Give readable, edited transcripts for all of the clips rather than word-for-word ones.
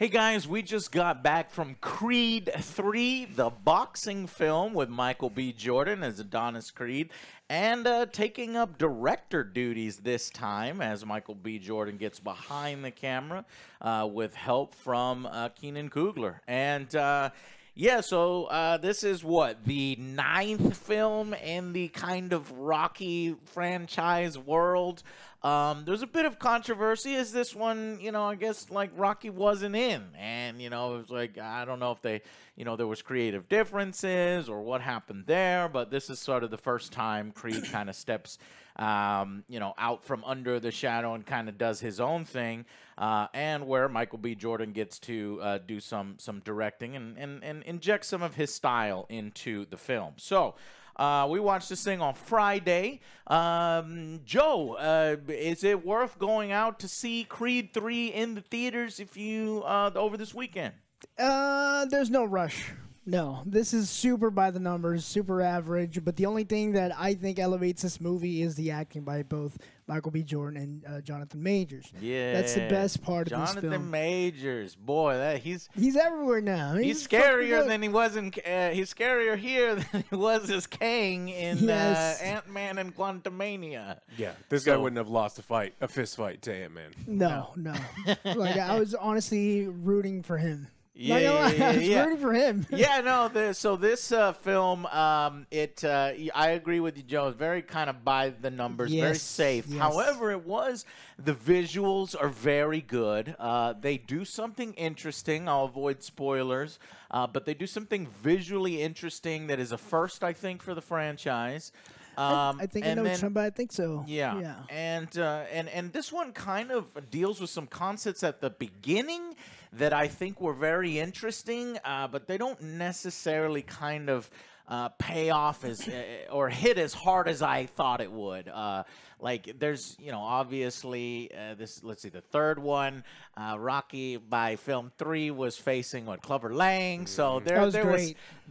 Hey guys, we just got back from Creed 3, the boxing film with Michael B. Jordan as Adonis Creed, and taking up director duties this time as Michael B. Jordan gets behind the camera with help from Keenan Coogler. And yeah, so this is what, the 9th film in the kind of Rocky franchise world. There's a bit of controversy as this one, I guess like Rocky wasn't in. And, it was like, I don't know if they, there was creative differences or what happened there. But this is sort of the first time Creed kind of steps, out from under the shadow and kind of does his own thing. And where Michael B. Jordan gets to do some directing and inject some of his style into the film. So, we watched this thing on Friday. Joe, is it worth going out to see Creed 3 in the theaters if you over this weekend? There's no rush. No, this is super by the numbers, super average. But the only thing that I think elevates this movie is the acting by both Michael B. Jordan and Jonathan Majors. Yeah, that's the best part of this film. Jonathan Majors, boy, he's everywhere now. He's scarier than he was in. He's scarier here than he was as Kang in Ant-Man and Quantumania. Yeah, this guy wouldn't have lost a fist fight to Ant-Man. No. Like I was honestly rooting for him. Yeah, I was rooting for him. Yeah, no. So this film, I agree with you, Joe. It's very kind of by the numbers, very safe. Yes. However, the visuals are very good. They do something interesting. I'll avoid spoilers, but they do something visually interesting that is a first, I think, for the franchise. I think I know which one, but I think so. Yeah. And this one kind of deals with some concepts at the beginning that I think were very interesting, but they don't necessarily kind of pay off as or hit as hard as I thought it would. Like there's, obviously let's see, the third one, Rocky by film 3 was facing Clubber Lang. So there was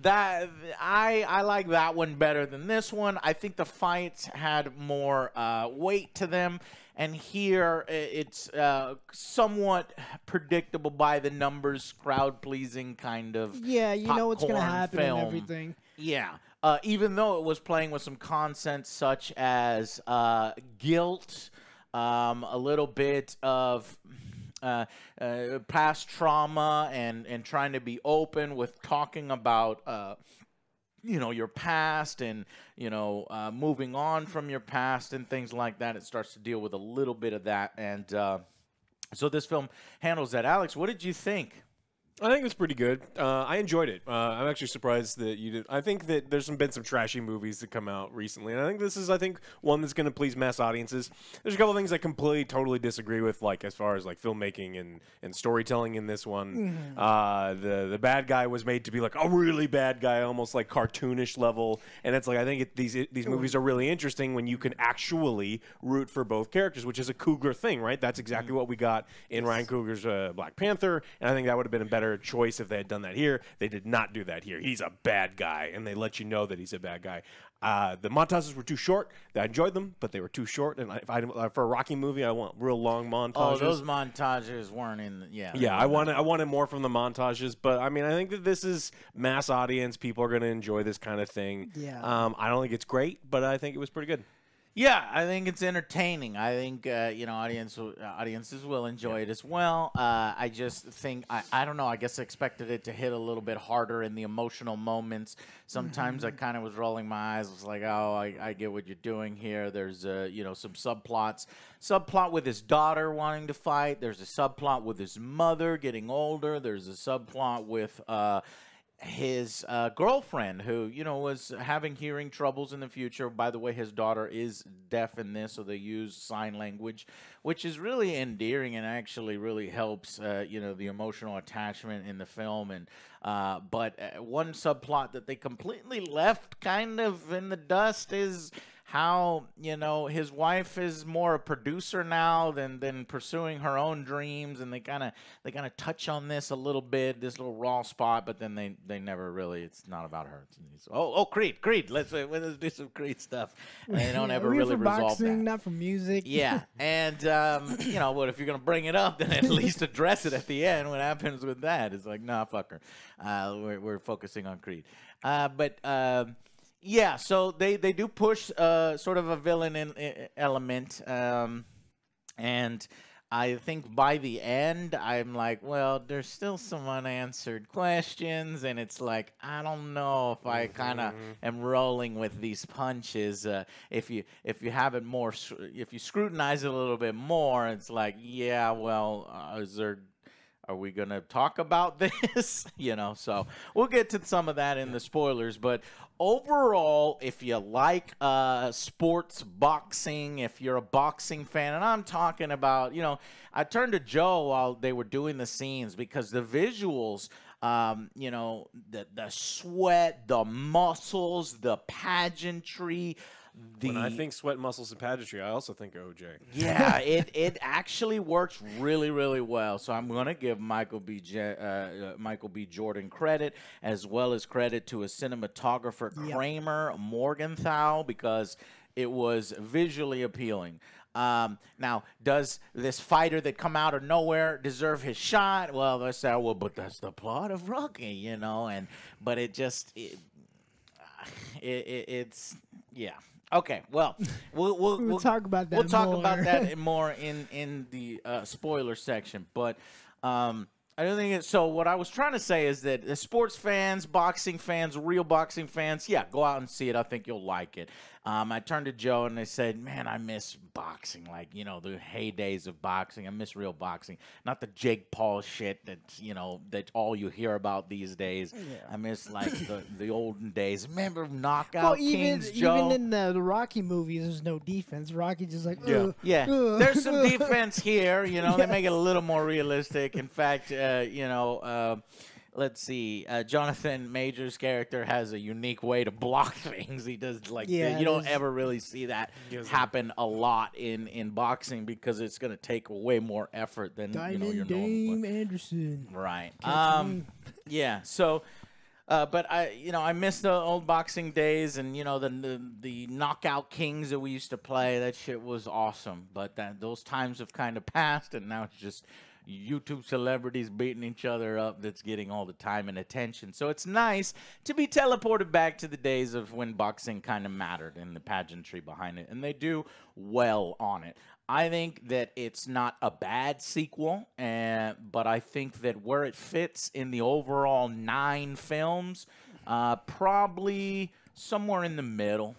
that. I like that one better than this one. I think the fights had more weight to them. And here, it's somewhat predictable by the numbers, crowd-pleasing kind of you know what's going to happen film. And everything. Yeah. Even though it was playing with some concepts such as guilt, a little bit of past trauma, and trying to be open with talking about your past and, moving on from your past and things like that. It starts to deal with a little bit of that. And so this film handles that. Alex, what did you think? I think it was pretty good. I enjoyed it. I'm actually surprised that you did. I think that there's been some trashy movies that come out recently, and I think this is, one that's going to please mass audiences. There's a couple things I completely, totally disagree with, like as far as like filmmaking and storytelling in this one. The bad guy was made to be like a really bad guy, almost like cartoonish level, and it's like I think these movies are really interesting when you can actually root for both characters, which is a Coogler thing, right? That's exactly what we got in Ryan Coogler's Black Panther, and I think that would have been a better choice if they had done that here. They did not do that here. He's a bad guy, and they let you know that he's a bad guy. The montages were too short. I enjoyed them, but they were too short. And for a Rocky movie, I want real long montages. Oh, those montages weren't in. Yeah. I wanted more from the montages, but I mean, I think that this is mass audience. People are going to enjoy this kind of thing. Yeah. I don't think it's great, but I think it was pretty good. Yeah, I think it's entertaining. I think audiences will enjoy it as well. I just think I don't know. I guess I expected it to hit a little bit harder in the emotional moments. Sometimes I kind of was rolling my eyes. I was like, oh, I get what you're doing here. There's some subplot with his daughter wanting to fight. There's a subplot with his mother getting older. There's a subplot with his girlfriend who, was having hearing troubles in the future. By the way, his daughter is deaf in this, so they use sign language, which is really endearing and actually really helps, the emotional attachment in the film. And but one subplot that they completely left kind of in the dust is how his wife is more a producer now than pursuing her own dreams, and they kind of touch on this a little bit, this little raw spot, but then they never really. It's not about her. Creed. Let's do some Creed stuff. And they don't ever really resolve boxing, that. not for music. Yeah, and what if you're gonna bring it up, then at least address it at the end. What happens with that? It's like, nah, fuck her. We're focusing on Creed, yeah, so they do push sort of a villain element, and I think by the end I'm like, well, there's still some unanswered questions, and it's like, I don't know if I kind of am rolling with these punches. If you have it more, if you scrutinize it a little bit more, it's like, yeah, well, are we going to talk about this? So we'll get to some of that in the spoilers. But overall, if you like sports boxing, if you're a boxing fan, and I'm talking about, I turned to Joe while they were doing the scenes because the visuals, the sweat, the muscles, the pageantry, when I think sweat, muscles, and pageantry, I also think OJ. Yeah, it actually works really, really well. So I'm going to give Michael B. Jordan credit, as well as credit to a cinematographer, Kramer Morgenthau, because it was visually appealing. Now, does this fighter that come out of nowhere deserve his shot? Well, they say, well, but that's the plot of Rocky, but it's yeah. Okay, well, we'll talk about that. We'll talk about that more in the spoiler section. But I don't think it's so. What I was trying to say is that the sports fans, boxing fans, real boxing fans, yeah, go out and see it. I think you'll like it. I turned to Joe and I said, man, I miss boxing, like, the heydays of boxing. I miss real boxing, not the Jake Paul shit that, that all you hear about these days. Yeah. I miss, like, the olden days. Remember Knockout Kings, Joe? Even in the Rocky movies, there's no defense. Rocky just like, yeah. There's some defense here, They make it a little more realistic. In fact, let's see. Jonathan Major's character has a unique way to block things. He does you don't ever really see that happen a lot in boxing because it's going to take way more effort than your Dame normal. Anderson. Right. Yeah. So. But I miss the old boxing days, and the Knockout Kings that we used to play. That shit was awesome. But those times have kind of passed, and now it's just YouTube celebrities beating each other up that's getting all the time and attention. So it's nice to be teleported back to the days of when boxing kind of mattered and the pageantry behind it, and they do well on it. I think that it's not a bad sequel, but I think that where it fits in the overall 9 films, probably somewhere in the middle.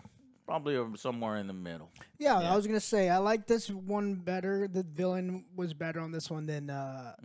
Yeah, I was going to say, I like this one better. The villain was better on this one than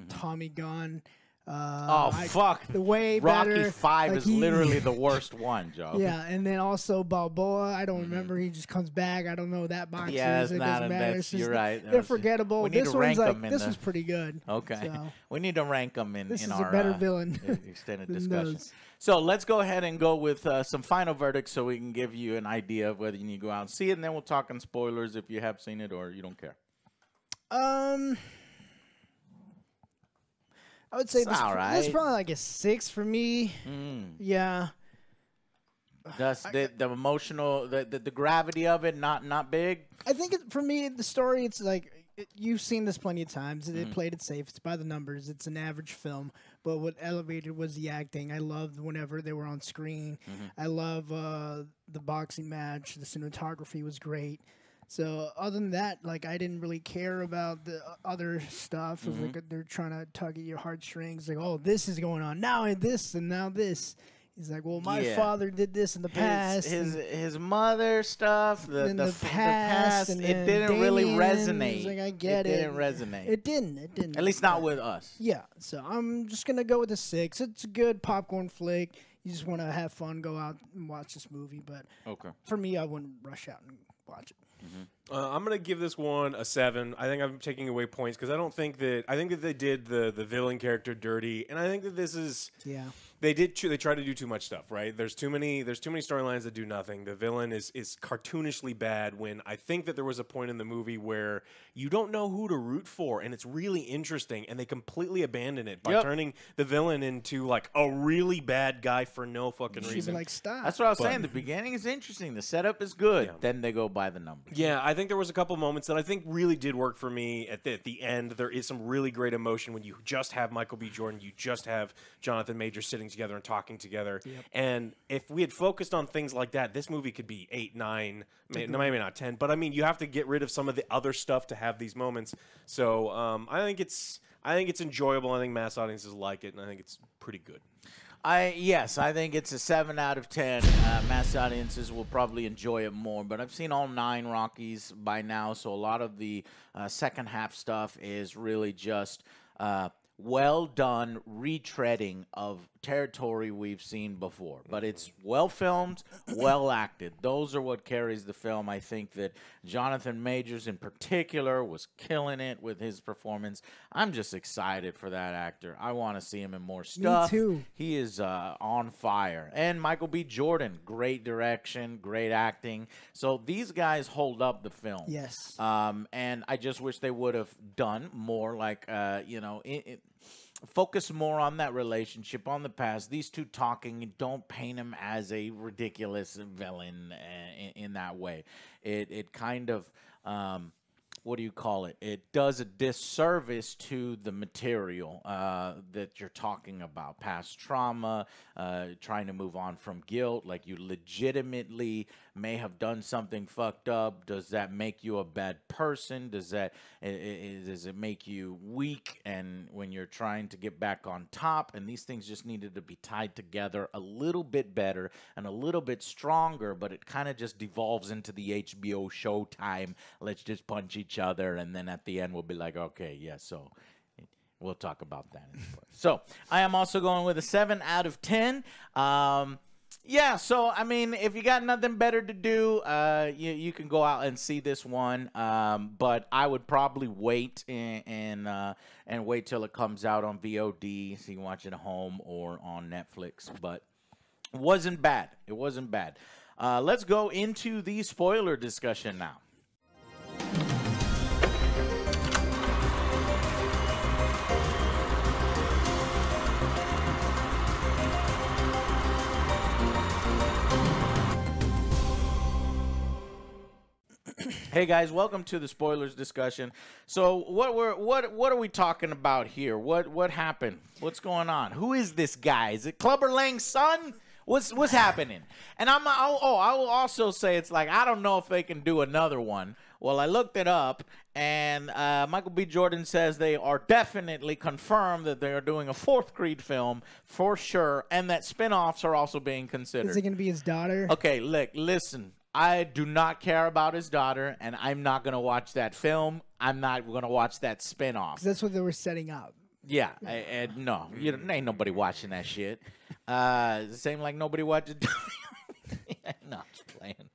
Tommy Gunn. Fuck. The way Rocky better. 5 is literally the worst one, Joe. Yeah, and then also Balboa. I don't remember. He just comes back. I don't know that boxer. Yeah, it doesn't matter. you're right. They're forgettable. We need This to one's rank them like, in this was pretty good. Okay. So, we need to rank them this in is our a better villain extended than discussion. those. So let's go ahead and go with some final verdicts so we can give you an idea of whether you need to go out and see it, and then we'll talk on spoilers if you have seen it or you don't care. I would say It's all right. this is probably like a 6 for me. Yeah. That's the emotional, the gravity of it, not big. I think for me, the story, it's like, you've seen this plenty of times. It played it safe. It's by the numbers. It's an average film. But what elevated was the acting. I loved whenever they were on screen. I love the boxing match. The cinematography was great. So other than that, like, I didn't really care about the other stuff. It was like they're trying to tug at your heartstrings. Like, oh, this is going on now, and this, and now this. He's like, well, my father did this in the past. His mother stuff, the past, and it didn't really resonate. Like, I get it. It didn't resonate. It didn't. At least not with us. Yeah, so I'm just going to go with a 6. It's a good popcorn flick. You just want to have fun, go out and watch this movie. But for me, I wouldn't rush out and watch it. I'm gonna give this one a 7. I think I'm taking away points because I think that they did the villain character dirty, and I think that this is They try to do too much stuff, right? There's too many storylines that do nothing. The villain is cartoonishly bad, when I think that there was a point in the movie where you don't know who to root for, and it's really interesting, and they completely abandon it by turning the villain into like a really bad guy for no fucking reason. Like, stop. That's what I was saying. The beginning is interesting. The setup is good. Then they go by the numbers. Yeah, I think there was a couple moments that I think really did work for me at the end. There is some really great emotion when you just have Michael B. Jordan, you just have Jonathan Majors sitting together and talking together. And if we had focused on things like that, this movie could be 8, 9, maybe not 10. But I mean, you have to get rid of some of the other stuff to have these moments. So I think it's enjoyable. I think mass audiences like it, and I think it's pretty good. Yes, I think it's a 7 out of 10. Mass audiences will probably enjoy it more, but I've seen all 9 Rockies by now, so a lot of the second half stuff is really just well done retreading of territory we've seen before. But it's well filmed, well acted. Those are what carries the film. I think that Jonathan Majors in particular was killing it with his performance. I'm just excited for that actor. I want to see him in more stuff. Me too. He is on fire. And Michael B. Jordan, great direction, great acting. So these guys hold up the film. Yes. And I just wish they would have done more, like, focus more on that relationship, on the past. These two talking, don't paint him as a ridiculous villain in that way. It kind of, what do you call it? It does a disservice to the material that you're talking about. Past trauma, trying to move on from guilt. Like, you legitimately may have done something fucked up. Does that make you a bad person? Does it make you weak? And when you're trying to get back on top, and these things just needed to be tied together a little bit better and a little bit stronger, but it kind of just devolves into the HBO Showtime. Let's just punch each other, and then at the end we'll be like, okay, yeah, so we'll talk about that. So I am also going with a 7 out of 10. Yeah, so I mean, if you got nothing better to do, you can go out and see this one. But I would probably wait and wait till it comes out on VOD, so you can watch it at home or on Netflix. But it wasn't bad. It wasn't bad. Let's go into the spoiler discussion now. Hey guys, welcome to the spoilers discussion. So what are we talking about here? What happened? What's going on? Who is this guy? Is it Clubber Lang's son? What's happening? And I will also say, it's like, I don't know if they can do another one. Well, I looked it up, and Michael B. Jordan says they are definitely confirmed that they are doing a 4th Creed film for sure, and that spinoffs are also being considered. Is it going to be his daughter? Okay, look, listen. I do not care about his daughter, and I'm not going to watch that film. I'm not going to watch that spinoff. That's what they were setting up. Yeah, no, ain't nobody watching that shit. Same like nobody watches. No, I'm just playing.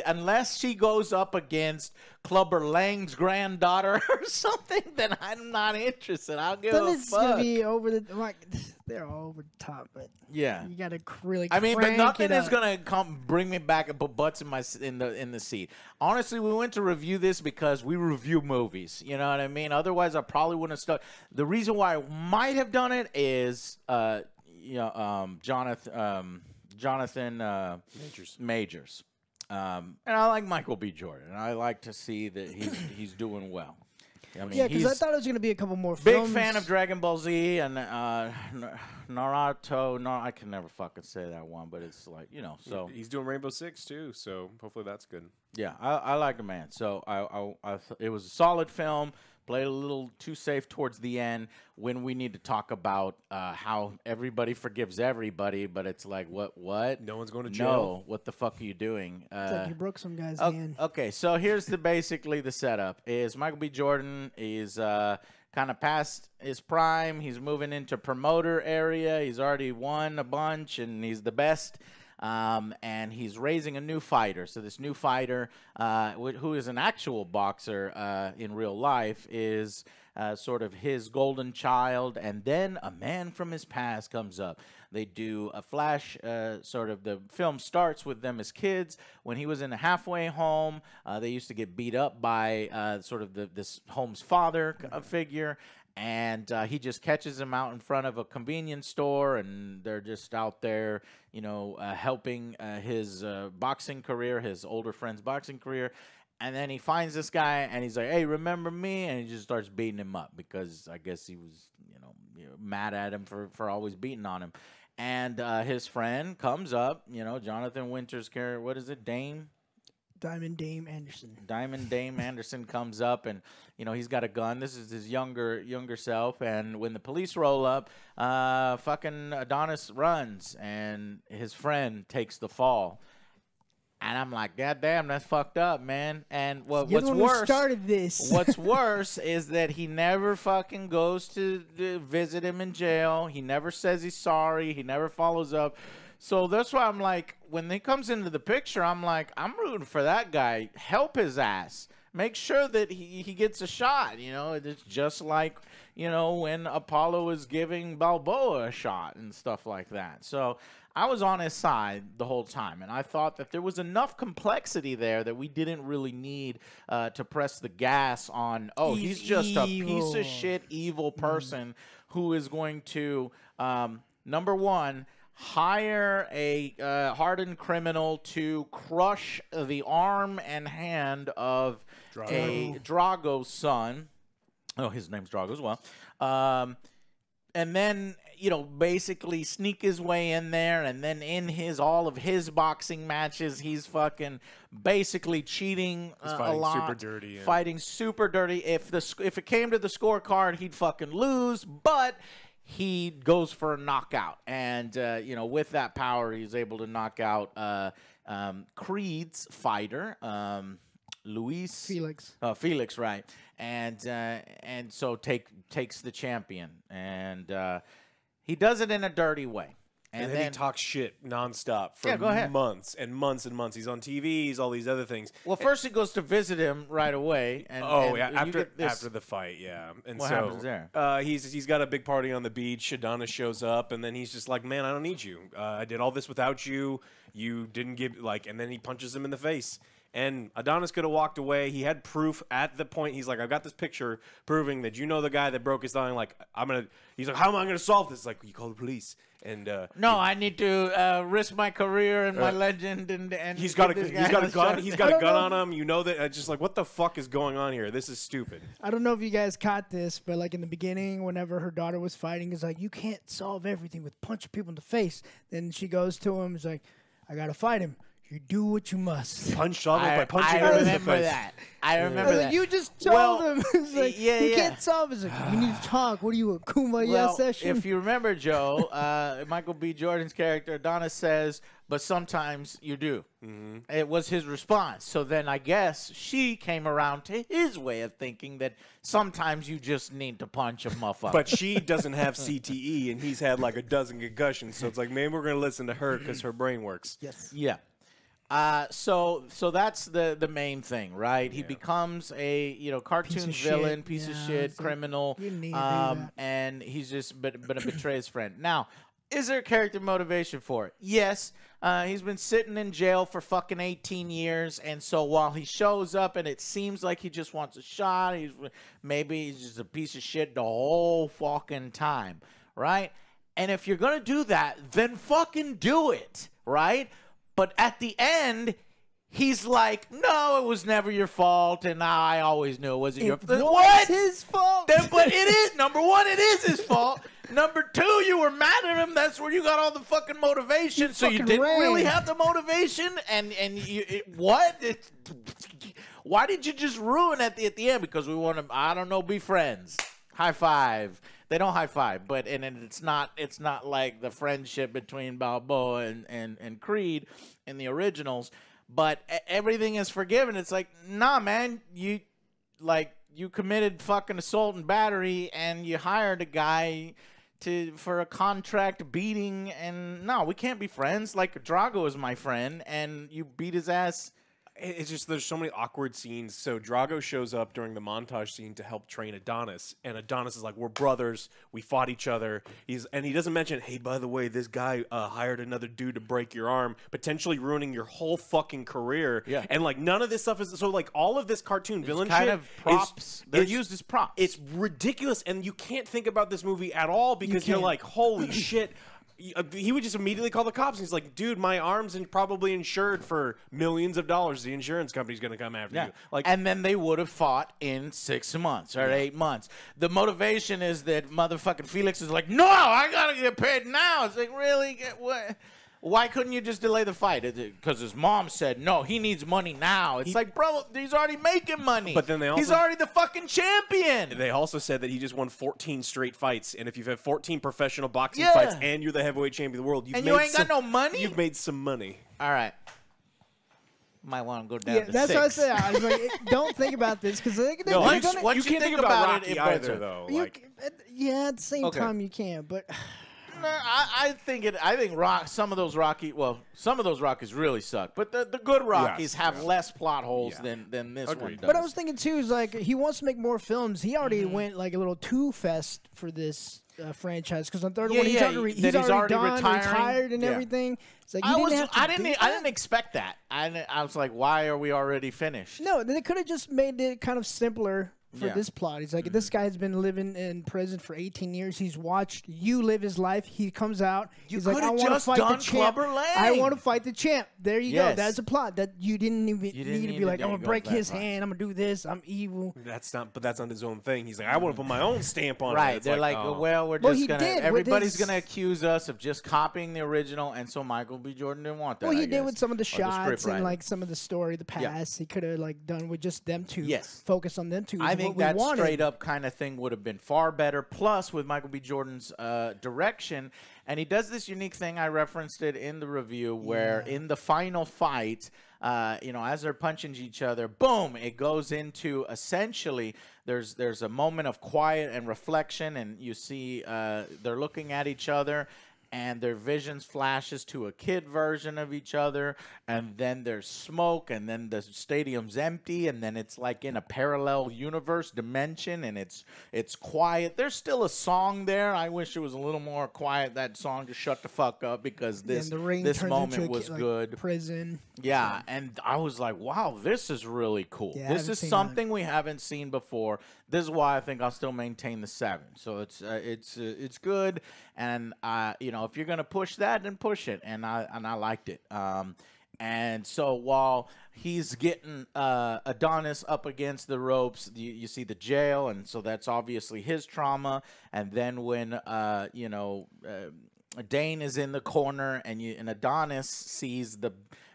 Unless she goes up against Clubber Lang's granddaughter or something, then I'm not interested. I'll give a it's fuck. Gonna be over the like. They're all over the top, but yeah, you gotta really. I mean, but nothing is up. gonna come bring me back and put butts in the seat. Honestly, we went to review this because we review movies. You know what I mean? Otherwise, I probably wouldn't have stuck. The reason why I might have done it is, Jonathan Majors. And I like Michael B. Jordan. I like to see that he's doing well. I mean, yeah, because I thought it was going to be a couple more big films. fan of Dragon Ball Z and Naruto. No, I can never fucking say that one, but it's like, so. He's doing Rainbow Six, too, so hopefully that's good. Yeah, I like the man. So it was a solid film. Played a little too safe towards the end when we need to talk about how everybody forgives everybody, but it's like, what? No one's going to jail. No, what the fuck are you doing? It's like you broke some guy's hand. Okay, so here's basically the setup. Is Michael B. Jordan is kind of past his prime. He's moving into promoter area. He's already won a bunch, and he's the best. And he's raising a new fighter. So this new fighter, who is an actual boxer in real life, is sort of his golden child, and then a man from his past comes up. They do a flash, sort of the film starts with them as kids. When he was in a halfway home, they used to get beat up by sort of this home's father figure. And he just catches him out in front of a convenience store, and they're just out there, you know, helping his boxing career, his older friend's boxing career. And then he finds this guy, and he's like, "Hey, remember me?" And he just starts beating him up because I guess he was, you know mad at him for always beating on him. And his friend comes up, you know, Jonathan Winter's character. What is it, Diamond Dame Anderson. Diamond Dame Anderson comes up, and you know he's got a gun. This is his younger self, and when the police roll up, fucking Adonis runs, and his friend takes the fall. And I'm like, God damn, that's fucked up, man. And what's worse, started this. What's worse is that he never fucking goes to visit him in jail. He never says he's sorry. He never follows up. So that's why I'm like, when he comes into the picture, I'm like, I'm rooting for that guy. Help his ass. Make sure that he gets a shot. You know, it's just like, you know, when Apollo was giving Balboa a shot and stuff like that. So I was on his side the whole time, and I thought that there was enough complexity there that we didn't really need to press the gas on, oh, he's just evil. A piece of shit evil person who is going to, number one, hire a hardened criminal to crush the arm and hand of a Drago son. Oh, his name's Drago as well. And then, you know, basically sneak his way in there, and then in all of his boxing matches, he's fucking basically cheating a lot. Super dirty. Yeah. Fighting super dirty. If it came to the scorecard, he'd fucking lose, but he goes for a knockout, and you know, with that power, he's able to knock out Creed's fighter, Luis Felix, right? And so takes the champion, and he does it in a dirty way. And then he talks shit nonstop for months and months and months. He's on TV. He's all these other things. Well, first he goes to visit him right away. And, after the fight, yeah. And what happens there? He's got a big party on the beach. Adonis shows up, and then he's just like, "Man, I don't need you. I did all this without you. You didn't give and then he punches him in the face. And Adonis could have walked away. He had proof at the point. He's like, I've got this picture proving that you know the guy that broke his thigh. Like, he's like, how am I going to solve this? Like, you call the police. And no, I need to risk my career and my legend. And he's got a gun. He's got a gun on him. You know that. Just like, what the fuck is going on here? This is stupid. I don't know if you guys caught this, but like in the beginning, whenever her daughter was fighting, it's like, you can't solve everything with punching people in the face. Then she goes to him. It's like, I got to fight him. You do what you must. Solve it by punching him in the face. I remember that. You just told him. It's like, you can't solve it. It's like, we need to talk. What are you, a kumbaya session? If you remember, Joe, Michael B. Jordan's character, Adonis says, but sometimes you do. Mm-hmm. It was his response. So then I guess she came around to his way of thinking that sometimes you just need to punch a motherfucker. But she doesn't have CTE, and he's had like a dozen concussions. So it's like, maybe we're going to listen to her because her brain works. Yes. Yeah. So that's the main thing, right? Yeah. He becomes a cartoon villain, piece of shit, criminal, and he's just but betray his friend. Now, is there character motivation for it? Yes. He's been sitting in jail for fucking 18 years, and so while he shows up and it seems like he just wants a shot, maybe he's just a piece of shit the whole fucking time, right? And if you're gonna do that, then fucking do it, right? But at the end, he's like, no, it was never your fault, and I always knew it wasn't your fault. What? His fault. But it is. Number one, it is his fault. Number two, you were mad at him. That's where you got all the fucking motivation. So you didn't really have the motivation. Why did you just ruin at the end? Because we want to, I don't know, be friends. High five. They don't high five, but it's not like the friendship between Balboa and Creed in the originals. But everything is forgiven. It's like, nah, man, you committed fucking assault and battery, and you hired a guy for a contract beating, and no, we can't be friends. Like, Drago is my friend, and you beat his ass it's just there's so many awkward scenes. So Drago shows up during the montage scene to help train Adonis, and Adonis is like, "We're brothers. We fought each other." And he doesn't mention, "Hey, by the way, this guy hired another dude to break your arm, potentially ruining your whole fucking career." Yeah. And like none of this stuff is so like all of this cartoon villain kind shit of props. They're used as props. It's ridiculous, and you can't think about this movie at all because you're like, "Holy shit." He would just immediately call the cops. And he's like, "Dude, my arm's probably insured for millions of dollars. The insurance company's going to come after you." Like, and then they would have fought in 6 months or 8 months. The motivation is that motherfucking Felix is like, "No, I gotta get paid now." It's like, really? What? Why couldn't you just delay the fight? Because his mom said, "No, he needs money now." It's like, bro, he's already making money. But then he's already the fucking champion. They also said that he just won 14 straight fights, and if you've had 14 professional boxing fights and you're the heavyweight champion of the world, you ain't got no money. You've made some money. All right. Might want to go down to that's 6. what I said. I was like, don't think about this because once you can't think about Rocky it either, though. Like, at the same time you can, but. I think some of those Rockies really suck, but the good Rockies have less plot holes than this one does. But I was thinking too is like he wants to make more films. He already went like a little too fast for this franchise because on the third one he's already done, retired and everything. It's like I didn't expect that. I was like, why are we already finished? No, they could have just made it kind of simpler. For this plot, he's like, this guy's been living in prison for 18 years. He's watched you live his life. He comes out. He's like, I want to fight the champ. I want to fight the champ. There you go. That's a plot that you didn't even need to be like, I'm gonna break his hand. I'm gonna do this. I'm evil. But that's not his own thing. He's like, I want to put my own stamp on it. Right? They're like, well, we're just gonna. Everybody's gonna accuse us of just copying the original, and so Michael B. Jordan didn't want that. Well, he did with some of the shots and like some of the story, the past. He could have like done with just them two. Yes. Focus on them two. I think that straight up kind of thing would have been far better. Plus, with Michael B. Jordan's direction, and he does this unique thing. I referenced it in the review, where in the final fight, as they're punching each other, boom, it goes into essentially there's a moment of quiet and reflection, and you see they're looking at each other. And their visions flashes to a kid version of each other, and then there's smoke, and then the stadium's empty, and then it's like in a parallel universe dimension, and it's quiet. There's still a song there. I wish it was a little more quiet. That song to shut the fuck up because this moment was good. Prison. Yeah, and I was like, wow, this is really cool. This is something we haven't seen before. This is why I think I'll still maintain the 7. So it's good, and if you're gonna push that, then push it, and I liked it. And so while he's getting Adonis up against the ropes, you see the jail, and so that's obviously his trauma. And then when Dane is in the corner, and Adonis sees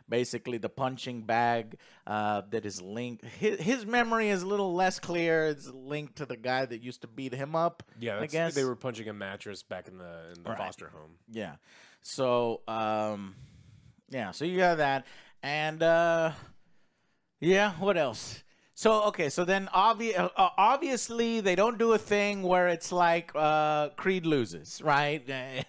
basically the punching bag that is linked. His memory is a little less clear. It's linked to the guy that used to beat him up. Yeah, I guess they were punching a mattress back in the foster home. Yeah, so so you got that, and what else? So then obviously they don't do a thing where it's like Creed loses, right?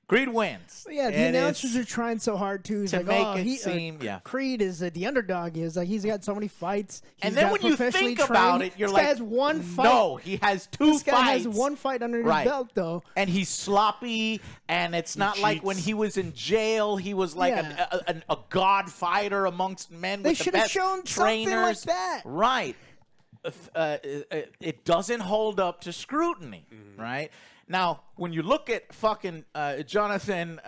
Creed wins. Yeah, the announcers are trying so hard too. He's to like, make it seem, Creed is the underdog. He's like, he's got so many fights. And then when you think about it, you're like, this guy has one fight. No, he has 2 fights. This guy has one fight under his belt, though. And he's sloppy, and it's not like when he was in jail, he was like a god fighter amongst men with the best shown trainers. Something like that. Right. It doesn't hold up to scrutiny, right? Now, when you look at fucking Jonathan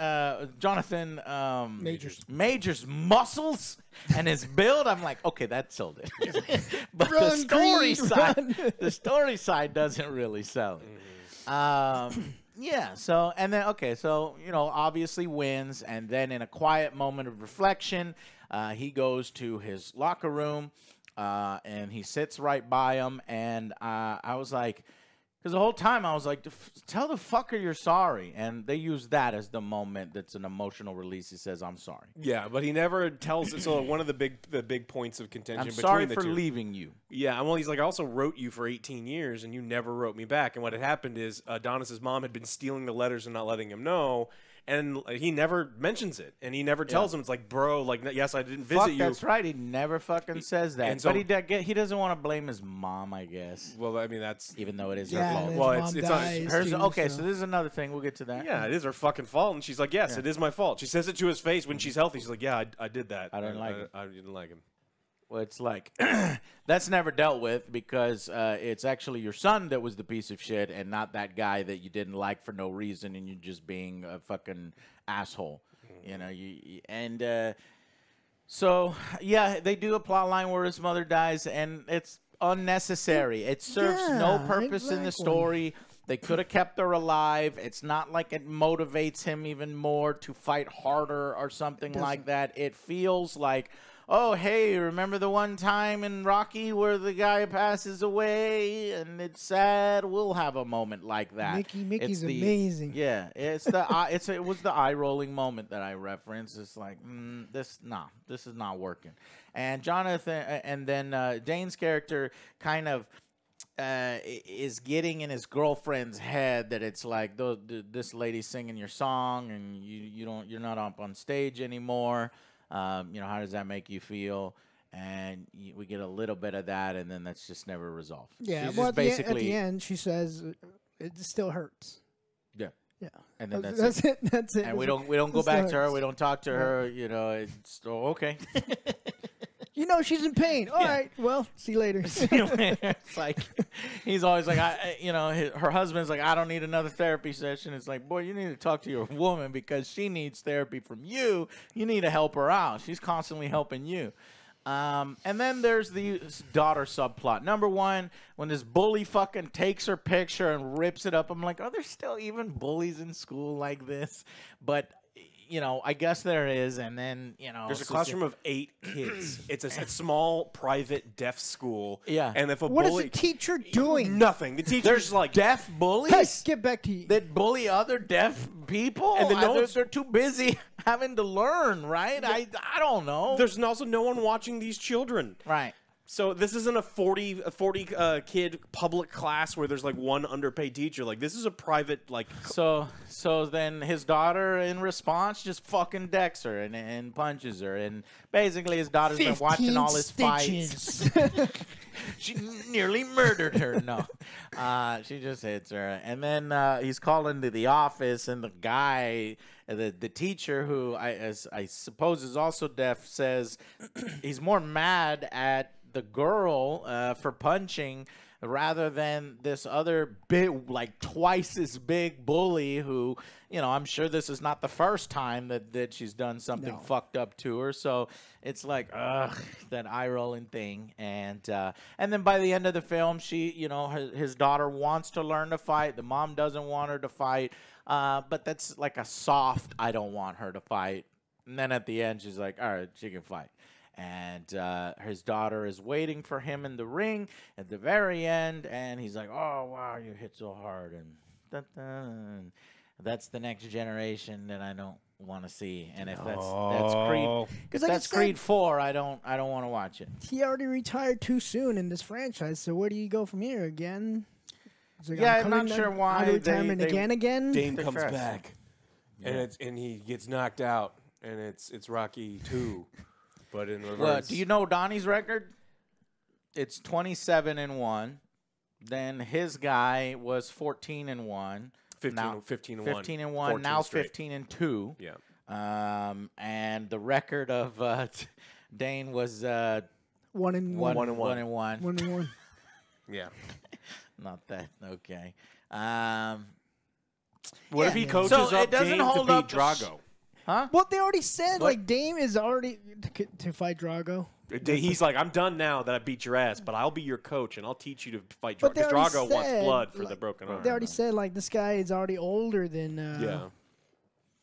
Major's muscles and his build, I'm like, okay, that sold it. But the story side doesn't really sell it. So and then obviously wins, and then in a quiet moment of reflection, he goes to his locker room, and he sits right by him, and I was like. Because the whole time I was like, tell the fucker you're sorry. And they use that as the moment that's an emotional release. He says, I'm sorry. Yeah, but he never tells it. So one of the big points of contention I'm between sorry the for two. leaving you. Yeah, well, he's like, I also wrote you for 18 years, and you never wrote me back. And what had happened is Adonis's mom had been stealing the letters and not letting him know. and he never mentions it, and he never tells him. It's like, bro, like, yes, I didn't visit Fuck, you. that's right. He never fucking says that. and so- But he doesn't want to blame his mom, I guess. Well, I mean, that's Even though it is Yeah, her fault. and Well, his it's mom on- dies, Hers, too, okay, so this is another thing. We'll get to that. yeah, it is her fucking fault. And she's like, yes, it is my fault. She says it to his face when she's healthy. She's like, yeah, I did that. I didn't like him. I didn't like him. Well, it's like that's never dealt with because it's actually your son that was the piece of shit and not that guy that you didn't like for no reason and you're just being a fucking asshole. You know, so yeah, they do a plot line where his mother dies and it's unnecessary. It serves no Yeah, purpose in the exactly. story. They could have kept her alive. It's not like it motivates him even more to fight harder or something like that. It feels like, oh, hey, remember the one time in Rocky where the guy passes away and it's sad? We'll have a moment like that. Mickey's It's amazing. Yeah, it's the it was the eye rolling moment that I referenced. It's like this is not working. And Jonathan and then Dane's character kind of is getting in his girlfriend's head that it's like this lady's singing your song and you're not up on stage anymore. You know, how does that make you feel? And we get a little bit of that, and then that's just never resolved. Yeah, She's well, just at the end, she says it still hurts. yeah. Yeah, And then that's it. That's it. And we don't go It back still to her. hurts. We don't talk to her. You know, it's okay. You know she's in pain. All right, well, see you later. It's like he's always like, her husband's like, I don't need another therapy session. It's like, boy, you need to talk to your woman because she needs therapy from you. You need to help her out. She's constantly helping you. And then there's the daughter subplot. Number one, when this bully fucking takes her picture and rips it up, I'm like, are there still even bullies in school like this? But you know, I guess there is, and then, you know... There's a classroom of 8 kids. It's a small, private, deaf school. Yeah. And if a What is bully... the teacher doing? Nothing. The teacher's There's like... deaf Hey, bullies get back to you. that bully other deaf people, And then they're too busy having to learn, right? I don't know. There's also no one watching these children. Right. So this isn't a 40 kid public class where there's like one underpaid teacher. Like this is a private like. So then his daughter, in response, just fucking decks her and punches her, and basically his daughter's been watching all his fights. She nearly murdered her. No, she just hits her, and then he's called into the office, and the guy, the teacher, who I suppose is also deaf, says he's more mad at the girl for punching rather than this other big, like twice as big bully who, you know, I'm sure this is not the first time that she's done something fucked up to her. So it's like, ugh, that eye rolling thing. And then by the end of the film, she, you know, his daughter wants to learn to fight. The mom doesn't want her to fight. But that's like a soft, I don't want her to fight. And then at the end, she's like, all right, she can fight. And his daughter is waiting for him in the ring at the very end, and he's like, "Oh wow, you hit so hard!" And dun-dun. That's the next generation that I don't want to see. And if that's Creed, because like I that's said, Creed 4, I don't want to watch it. He already retired too soon in this franchise, so where do you go from here again? It's like, Yeah, I'm I'm not sure why out of retirement they- again. Dane They're comes fresh. back, and he gets knocked out, and it's Rocky 2, but in reverse. Well, do you know Donnie's record? It's 27-1. Then his guy was 14-1. 15 Now, 15-1. 15-1. 14 Now straight. 15-2. Yeah. And the record of Dane was 1-1. 1-1. 1-1. Yeah. Not that okay. What if he coaches So up it doesn't Dane to hold beat up the Drago? Huh? Well, they already said What? like Dame is already to fight Drago. He's like, I'm done now that I beat your ass, but I'll be your coach and I'll teach you to fight Drago. But they Because already Drago wants said, blood for the like, broken arm. They already said like this guy is already older than. Yeah.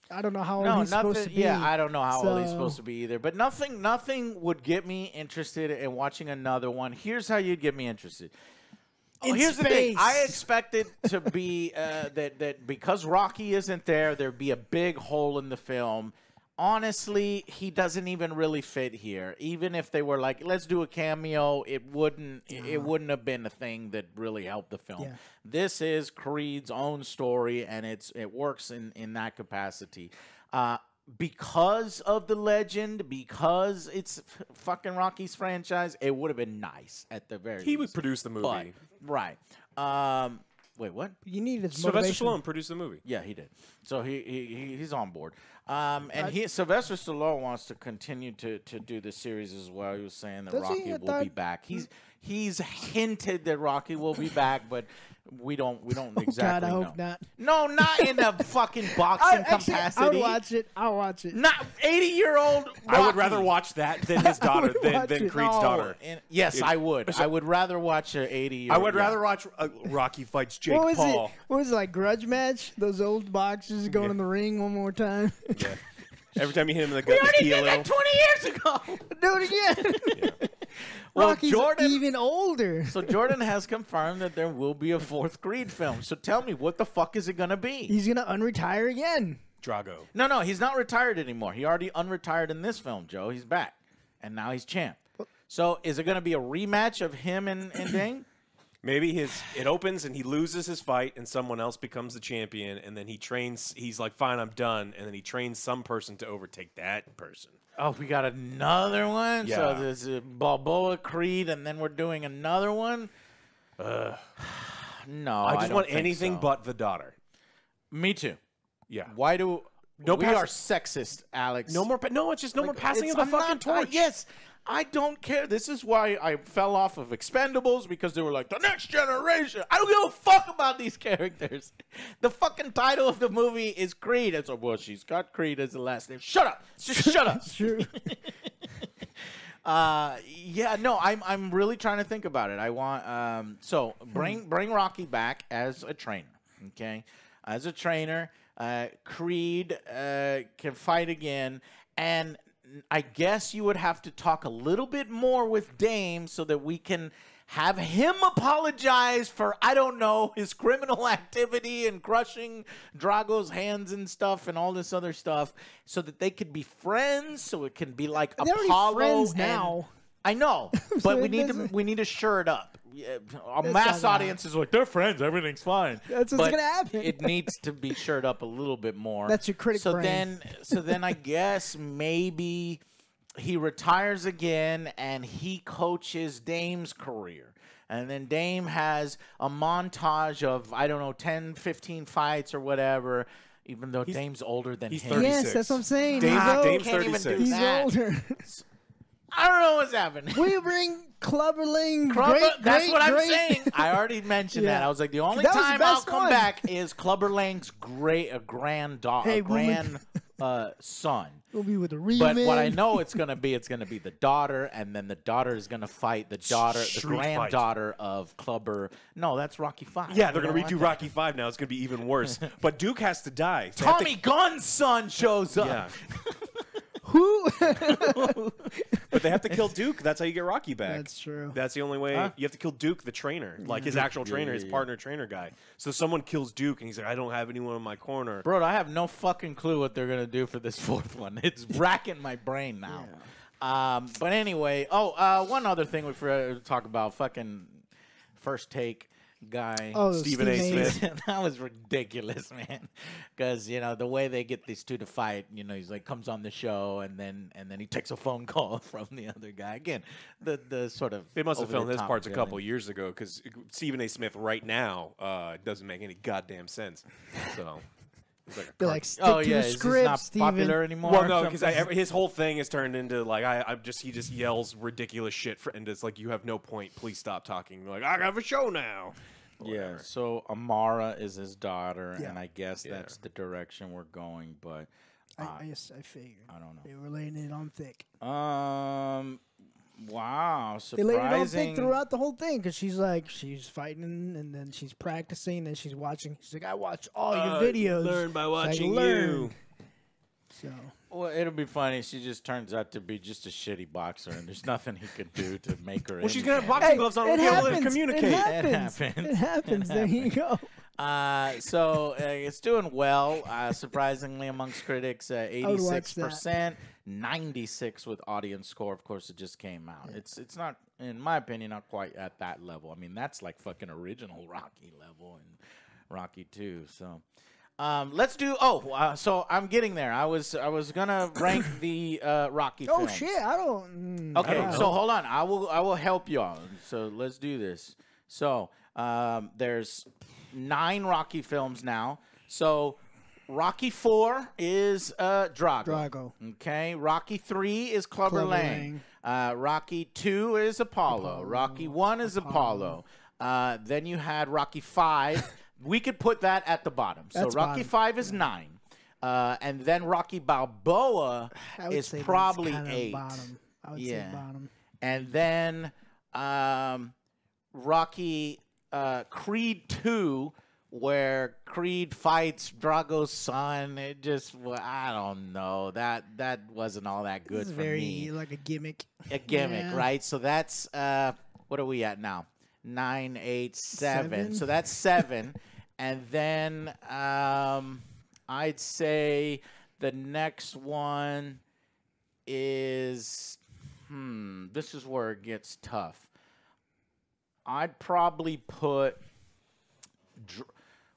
I don't know how old No, he's supposed to be. Yeah, I don't know how old he's So- supposed to be either. But nothing would get me interested in watching another one. Here's how you'd get me interested. Oh, In here's the thing. space. I expected to be that because Rocky isn't there, there'd be a big hole in the film. honestly, he doesn't even really fit here. Even if they were like, let's do a cameo, it wouldn't have been a thing that really helped the film. Yeah. This is Creed's own story, and it works in that capacity. Because of the legend, because it's fucking Rocky's franchise, it would have been nice at the very least. He would produce the movie. But, right. Wait, what? You need his Sylvester motivation. Stallone produced the movie. Yeah, he did. So he's on board. And Sylvester Stallone wants to continue to do the series as well. He was saying that Does he? Rocky will be back. He's hinted that Rocky will be back, but we don't exactly God, I know. hope not. No, not in a fucking boxing capacity. I'll watch it. Not 80-year-old Rocky. I would rather watch that than his daughter, than Creed's daughter. Yes, I would. I would rather watch an 80-year-old. I would rather watch Rocky fights Jake Paul. What was it, like grudge match? Those old boxers going in the ring one more time. Yeah. Every time you hit him in the We gut, already heel did that 20 years ago. Do it again. Well, Rocky's Jordan- even older. So Jordan has confirmed that there will be a fourth Creed film. So tell me, what the fuck is it going to be? He's going to unretire again. Drago. No, he's not retired anymore. He already unretired in this film, Joe. He's back. And now he's champ. So is it going to be a rematch of him and Dane? Maybe it opens and he loses his fight and someone else becomes the champion, and then he trains. He's like, fine, I'm done, and then he trains some person to overtake that person. Oh, we got another one? Yeah. So there's a Balboa Creed, and then we're doing another one? No, I just don't want think anything so. but the daughter. Me too. Yeah. Why do... No we pass- are sexist, Alex. No more. No, it's just no more passing of It's- the I'm fucking not- torch. yes, I don't care. This is why I fell off of Expendables, because they were like, the next generation. I don't give a fuck about these characters. The fucking title of the movie is Creed. It's like, well, she's got Creed as the last name. Shut up. Just shut up. True. Yeah, no, I'm really trying to think about it. I want so bring Rocky back as a trainer, okay? As a trainer, Creed can fight again, and I guess you would have to talk a little bit more with Dame so that we can have him apologize for, I don't know, his criminal activity and crushing Drago's hands and stuff and all this other stuff, so that they could be friends, so it can be like They're already Apollo friends and- now. I know, So but it doesn't- we need to shore it up. A That's mass not audience is like, they're friends, everything's fine. That's what's But gonna happen. It needs to be shored up a little bit more. That's your critic so brain. then I guess maybe he retires again and he coaches Dame's career. And then Dame has a montage of, I don't know, 10, 15 fights or whatever, even though Dame's older than he's him. 36. Yes, that's what I'm saying. Dame's- He's old. Dame's Can't even 36. do He's that. older. I don't know what's happening. We bring Clubberling. That's what I'm great. saying. I already mentioned that. Yeah. I was like, the only That was the time I'll best come one. back is Clubber Lang's granddaughter, Hey, woman. son. We'll be with the real But men. what I know it's gonna be the daughter, and then the daughter is gonna fight the Street fight. granddaughter of Clubber. No, that's Rocky 5. Yeah, they're You gonna don't redo want Rocky 5 now. It's gonna be even worse. But Duke has to die. that. Tommy Gunn's son shows up. Yeah. Who? But they have to kill Duke. That's how you get Rocky back. That's true. That's the only way. Huh? You have to kill Duke, the trainer, like his actual trainer, his yeah. partner trainer guy. So someone kills Duke, and he's like, I don't have anyone in my corner. Bro, I have no fucking clue what they're gonna do for this fourth one. It's racking my brain now. But anyway, one other thing we forgot to talk about, fucking First Take guy. Oh, Stephen A. Smith. That was ridiculous, man. Because the way they get these two to fight, he's like comes on the show and then he takes a phone call from the other guy. Again, the sort of They must have filmed his over-the-top parts a couple villain. years ago because Stephen A. Smith right now doesn't make any goddamn sense. So it's like a They're car- like, stick Oh to yeah, the is script, this not Steven. popular anymore? well, or no, because something? his whole thing has turned into like he just yells ridiculous shit, and it's like you have no point. Please stop talking. Like I have a show now. Yeah, Whatever. so Amara is his daughter, Yeah. and I guess Yeah. that's the direction we're going. But I figured. I don't know. They were laying it on thick. Wow, They laid it on surprising. thick throughout the whole thing because she's fighting and then she's practicing and she's watching. She's like, I watch all your videos. Learn by She's like, watching "Learn." you. So Well, it'll be funny. She just turns out to be just a shitty boxer, and there's nothing he could do to make her. Well, she's gonna have anything. boxing gloves on. it We'll be able to happens. communicate. It happens. happens. It happens. There you go. So it's doing well, surprisingly amongst critics. 86%, 96 with audience score. Of course, it just came out. Yeah. It's not, in my opinion, not quite at that level. I mean, that's like fucking original Rocky level and Rocky 2. So let's do. So I'm getting there. I was gonna rank the Rocky. Oh films. shit! I don't. Okay, I don't so hold on. I will help y'all. So let's do this. So there's 9 Rocky films now. So Rocky 4 is Drago. Okay. Rocky 3 is Clubber Lang. Rocky 2 is Apollo. Rocky 1 is Apollo. Then you had Rocky 5. We could put that at the bottom. So Rocky 5 is 9. And then Rocky Balboa is probably 8. Bottom. I would say bottom. And then Rocky Creed 2, where Creed fights Drago's son. It just, I don't know. That wasn't all that good this is for very, me. Like a gimmick. A gimmick, right? So that's, what are we at now? 9, 8, 7. So that's 7. And then I'd say the next one is, this is where it gets tough. I'd probably put,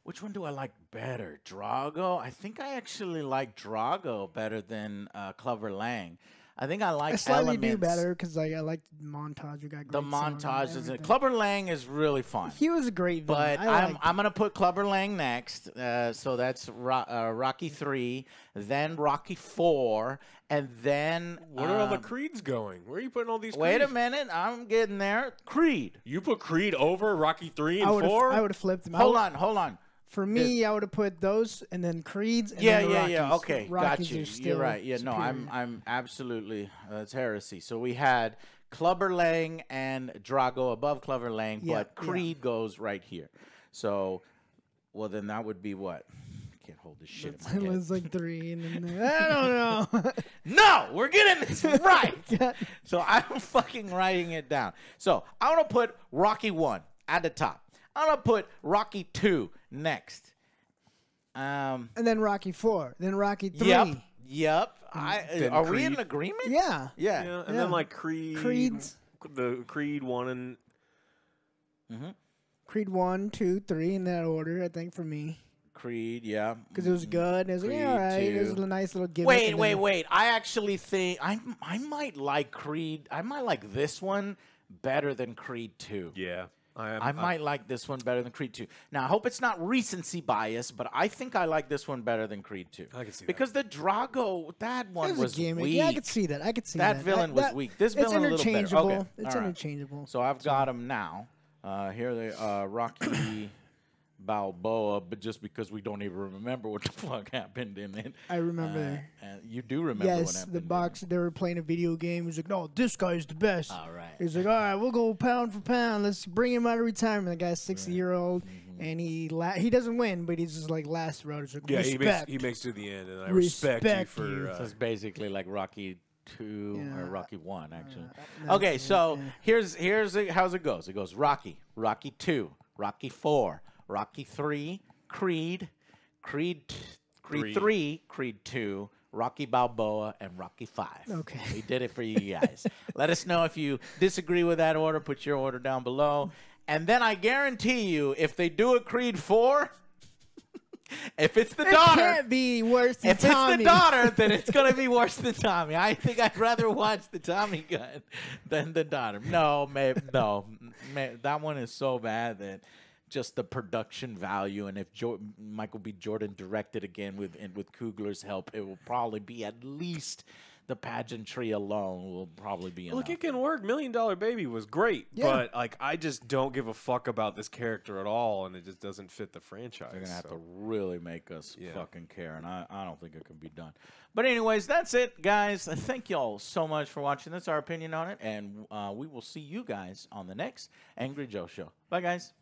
which one do I like better? Drago? I think I actually like Drago better than Clubber Lang. I think I like slightly elements. do better because I like the montage. You got the montages. Clubber Lang is really fun. He was a great villain. But I'm gonna put Clubber Lang next. So that's Rocky 3, then Rocky 4, and then where are all the Creeds going? Where are you putting all these? Wait Creeds? a minute, I'm getting there. Creed. You put Creed over Rocky 3 and 4? I would have flipped them. Hold on. For me, I would have put those and then Creeds. And then Rockies. Okay, Rockies got you. Are You're right. Yeah, superior. no, I'm absolutely. That's heresy. So we had Clubber Lang and Drago above Clubber Lang, but Creed goes right here. So, well, then that would be what? I can't hold this shit in my head. It was like 3, and then I don't know. No, we're getting this right. So I'm fucking writing it down. So I want to put Rocky 1 at the top. I'm going to put Rocky 2 next. And then Rocky 4. Then Rocky 3. Yep. Are we in agreement? Yeah. And then like Creed's. The Creed 1 and... Creed 1, 2, 3 in that order, I think, for me. Creed, yeah. Because it was good. It was like, yeah, all right. It was a nice little gimmick. Wait. I actually think I might like Creed. I might like this one better than Creed 2. Yeah. I might like this one better than Creed 2. Now, I hope it's not recency bias, but I think I like this one better than Creed 2. I can see because the Drago, that one was weak. Yeah, I could see that. That villain was weak. This villain a little better. Okay. It's interchangeable. So I've got them now. Here they are, Rocky Balboa, but just because we don't even remember what the fuck happened in it. I remember. You do remember what happened. Yes, the box, they were playing a video game. He was like, no, this guy's the best. All right. He's like, all right, we'll go pound for pound. Let's bring him out of retirement. The guy's 60-year-old, and he doesn't win, but he's just like last road. He's like, yeah, respect. he makes to the end, and I respect you for... So it's basically like Rocky 2 or Rocky 1, actually. Okay, so here's how's it goes. It goes Rocky 2, Rocky 4, Rocky 3, Creed 3, Creed 2, Rocky Balboa, and Rocky 5. Okay. We did it for you guys. Let us know if you disagree with that order. Put your order down below. And then I guarantee you, if they do a Creed 4, if it's the daughter, it can't be worse than Tommy. If it's the daughter, then it's going to be worse than Tommy. I think I'd rather watch the Tommy gun than the daughter. No, that one is so bad that just the production value, and if Michael B. Jordan directed again with Coogler's help, it will probably be at least the pageantry alone will probably be enough. Look, it can work. $1 Million Baby was great, but like I just don't give a fuck about this character at all, and it just doesn't fit the franchise. They're gonna have to really make us fucking care, and I don't think it can be done. But anyways, that's it, guys. Thank y'all so much for watching. That's our opinion on it, and we will see you guys on the next Angry Joe show. Bye, guys.